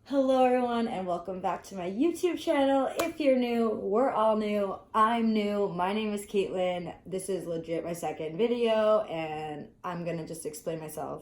Hello everyone and welcome back to my YouTube channel. If you're new, we're all new. I'm new. My name is Caitlyn. This is legit my second video and I'm gonna just explain myself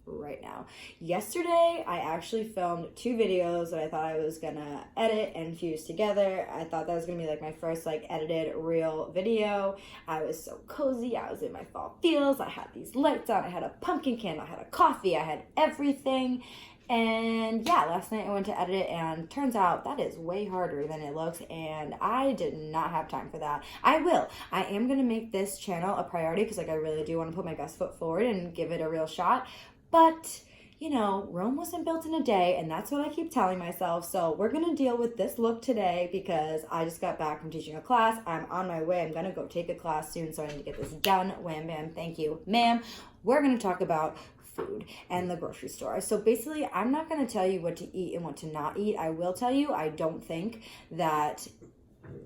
right now. Yesterday, I actually filmed 2 videos that I thought I was gonna edit and fuse together. I thought that was gonna be like my first edited real video. I was so cozy. I was in my fall feels. I had these lights on. I had a pumpkin candle. I had a coffee. I had everything. And yeah, last night I went to edit it and turns out that is way harder than it looks and I did not have time for that. I am going to make this channel a priority because I really do want to put my best foot forward and give it a real shot. But, you know, Rome wasn't built in a day and that's what I keep telling myself. So we're going to deal with this look today because I just got back from teaching a class. I'm on my way. I'm going to go take a class soon, so I need to get this done. Wham, bam, thank you, ma'am. We're going to talk about food and the grocery store. So basically, I'm not going to tell you what to eat and what to not eat. I will tell you, I don't think that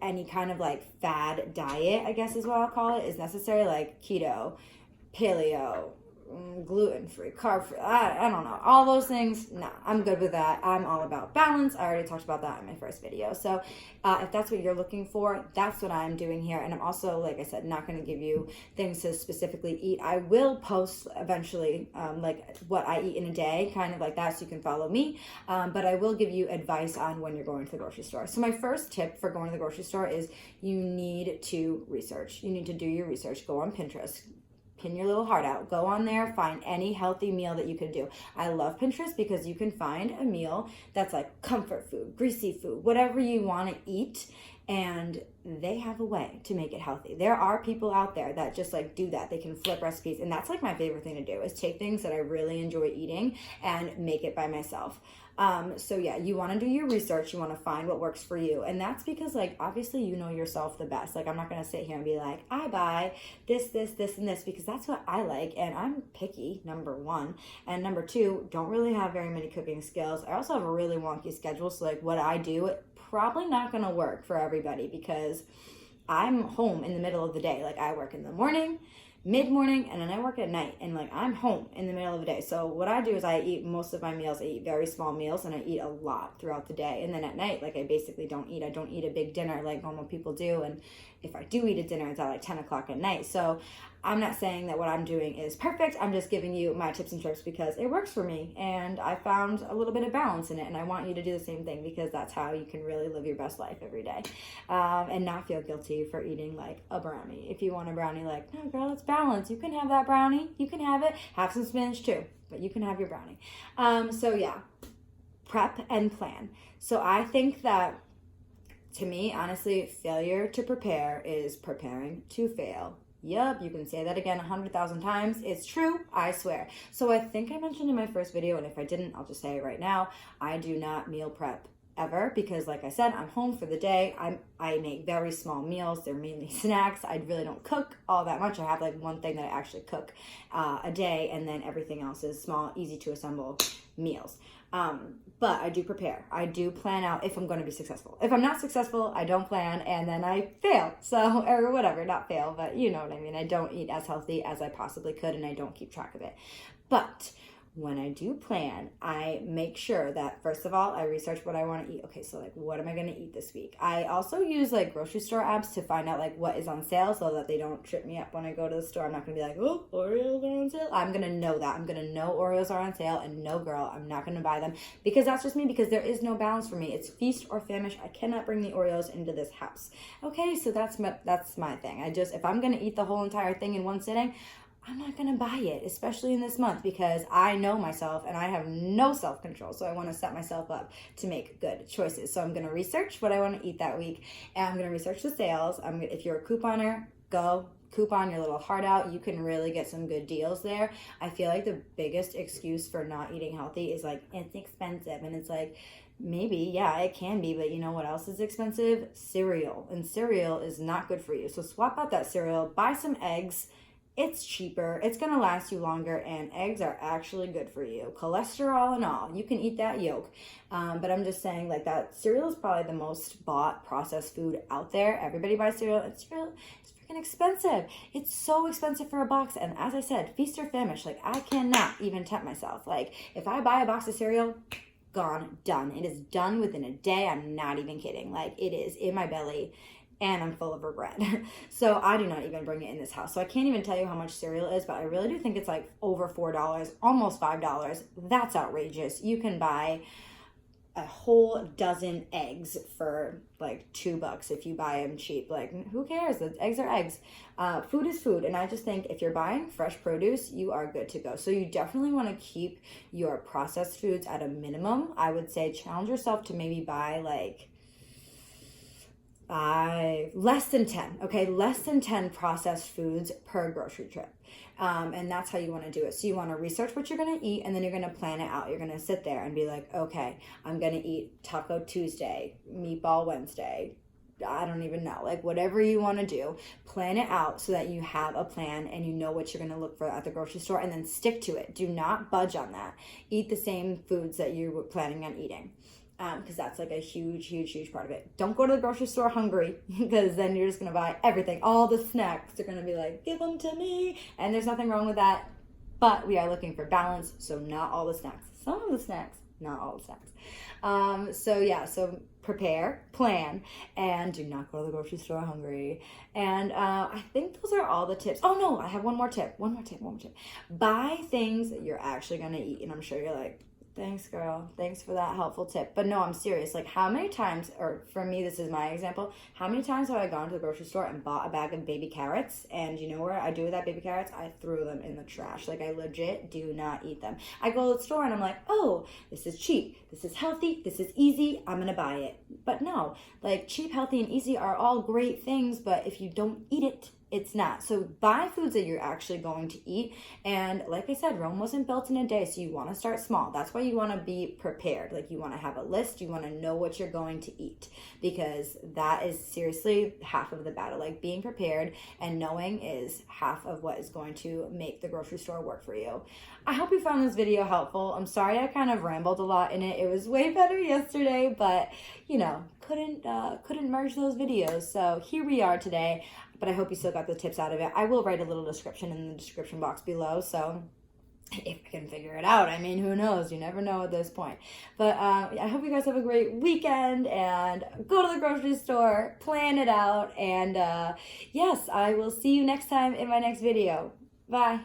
any kind of fad diet, I guess is what I'll call it, is necessary, like keto, paleo, gluten-free, carb-free, I don't know, all those things. Nah, I'm good with that. I'm all about balance. I already talked about that in my first video. So if that's what you're looking for, that's what I'm doing here. And I'm also, like I said, not going to give you things to specifically eat. I will post eventually what I eat in a day, kind of like that, so you can follow me. But I will give you advice on when you're going to the grocery store. So my first tip for going to the grocery store is you need to research. You need to do your research. Go on Pinterest. Pin your little heart out. Go on there, find any healthy meal that you can do. I love Pinterest because you can find a meal that's like comfort food, greasy food, whatever you want to eat, and they have a way to make it healthy. There are people out there that just do that. They can flip recipes, and that's my favorite thing to do is take things that I really enjoy eating and make it by myself. So yeah, you want to do your research. You want to find what works for you. And that's because obviously you know yourself the best. I'm not going to sit here and be like, I buy this, this, this, and this because that's what I like. And I'm picky, number one. And number two, don't really have very many cooking skills. I also have a really wonky schedule. So what I do, probably not going to work for everybody because I'm home in the middle of the day. I work in the morning, mid-morning, and then I work at night, and I'm home in the middle of the day. So what I do is I eat most of my meals. I eat very small meals, and I eat a lot throughout the day. And then at night, I basically don't eat. I don't eat a big dinner like normal people do, and if I do eat a dinner, it's at 10 o'clock at night. So I'm not saying that what I'm doing is perfect. I'm just giving you my tips and tricks because it works for me, and I found a little bit of balance in it, and I want you to do the same thing because that's how you can really live your best life every day, and not feel guilty for eating a brownie. If you want a brownie, no girl, it's balance. You can have that brownie. You can have it. Have some spinach too, but you can have your brownie. So yeah, prep and plan. So I think that, to me, honestly, failure to prepare is preparing to fail. Yup, you can say that again 100,000 times. It's true, I swear. So I think I mentioned in my first video, and if I didn't, I'll just say it right now, I do not meal prep ever because, like I said, I'm home for the day. I make very small meals. They're mainly snacks. I really don't cook all that much. I have one thing that I actually cook a day, and then everything else is small, easy to assemble meals. But I do prepare. I do plan out if I'm going to be successful. If I'm not successful, I don't plan and then I fail. So, or whatever, not fail, but you know what I mean. I don't eat as healthy as I possibly could and I don't keep track of it. But when I do plan, I make sure that, first of all, I research what I want to eat. Okay, so what am I going to eat this week? I also use grocery store apps to find out what is on sale so that they don't trip me up when I go to the store. I'm not going to be oh, Oreos are on sale. I'm going to know that. I'm going to know Oreos are on sale, and no girl, I'm not going to buy them because that's just me, because there is no balance for me. It's feast or famish. I cannot bring the Oreos into this house. Okay, so that's my thing. If I'm going to eat the whole entire thing in one sitting, I'm not going to buy it, especially in this month, because I know myself and I have no self-control. So I want to set myself up to make good choices. So I'm going to research what I want to eat that week, and I'm going to research the sales. If you're a couponer, go coupon your little heart out. You can really get some good deals there. I feel the biggest excuse for not eating healthy is it's expensive. And it's maybe, yeah, it can be, but you know what else is expensive? Cereal. And cereal is not good for you. So swap out that cereal, buy some eggs. It's cheaper, it's going to last you longer, and eggs are actually good for you. Cholesterol and all. You can eat that yolk. But I'm just saying that cereal is probably the most bought processed food out there. Everybody buys cereal. It's freaking expensive. It's so expensive for a box. And as I said, feast or famish. I cannot even tempt myself. If I buy a box of cereal, gone, done. It is done within a day. I'm not even kidding. Like, it is in my belly and I'm full of regret. So I do not even bring it in this house. So I can't even tell you how much cereal is, but I really do think it's like over $4, almost $5. That's outrageous. You can buy a whole dozen eggs for like $2 if you buy them cheap. Like, who cares? The eggs are eggs. Food is food. And I just think if you're buying fresh produce, you are good to go. So you definitely want to keep your processed foods at a minimum. I would say challenge yourself to maybe buy like less than 10, okay? Less than 10 processed foods per grocery trip. And that's how you want to do it. So you want to research what you're going to eat, and then you're going to plan it out. You're going to sit there and be like, okay, I'm going to eat Taco Tuesday, Meatball Wednesday. I don't even know, like whatever you want to do, plan it out so that you have a plan and you know what you're going to look for at the grocery store, and then stick to it. Do not budge on that. Eat the same foods that you were planning on eating. Because that's like a huge part of it. Don't go to the grocery store hungry, because then you're just going to buy everything. All the snacks, they're going to be like, give them to me. And there's nothing wrong with that. But we are looking for balance. So not all the snacks. Some of the snacks, not all the snacks. So prepare, plan, and do not go to the grocery store hungry. And I think those are all the tips. Oh no, I have one more tip. Buy things that you're actually going to eat. And I'm sure you're like, thanks, girl. Thanks for that helpful tip. But no, I'm serious. Like, how many times, or for me, this is my example, how many times have I gone to the grocery store and bought a bag of baby carrots? And you know what I do with that baby carrots? I threw them in the trash. Like, I legit do not eat them. I go to the store and I'm like, oh, this is cheap. This is healthy. This is easy. I'm going to buy it. But no, like, cheap, healthy, and easy are all great things. But if you don't eat it, it's not. So buy foods that you're actually going to eat. And like I said, Rome wasn't built in a day. So you want to start small. That's why you want to be prepared. Like, you want to have a list. You want to know what you're going to eat, because that is seriously half of the battle. Like, being prepared and knowing is half of what is going to make the grocery store work for you. I hope you found this video helpful. I'm sorry I kind of rambled a lot in it. It was way better yesterday, but you know, couldn't merge those videos. So here we are today. But I hope you still got the tips out of it. I will write a little description in the description box below, so if I can figure it out. I mean, who knows? You never know at this point. But I hope you guys have a great weekend, and go to the grocery store, plan it out, and yes, I will see you next time in my next video. Bye.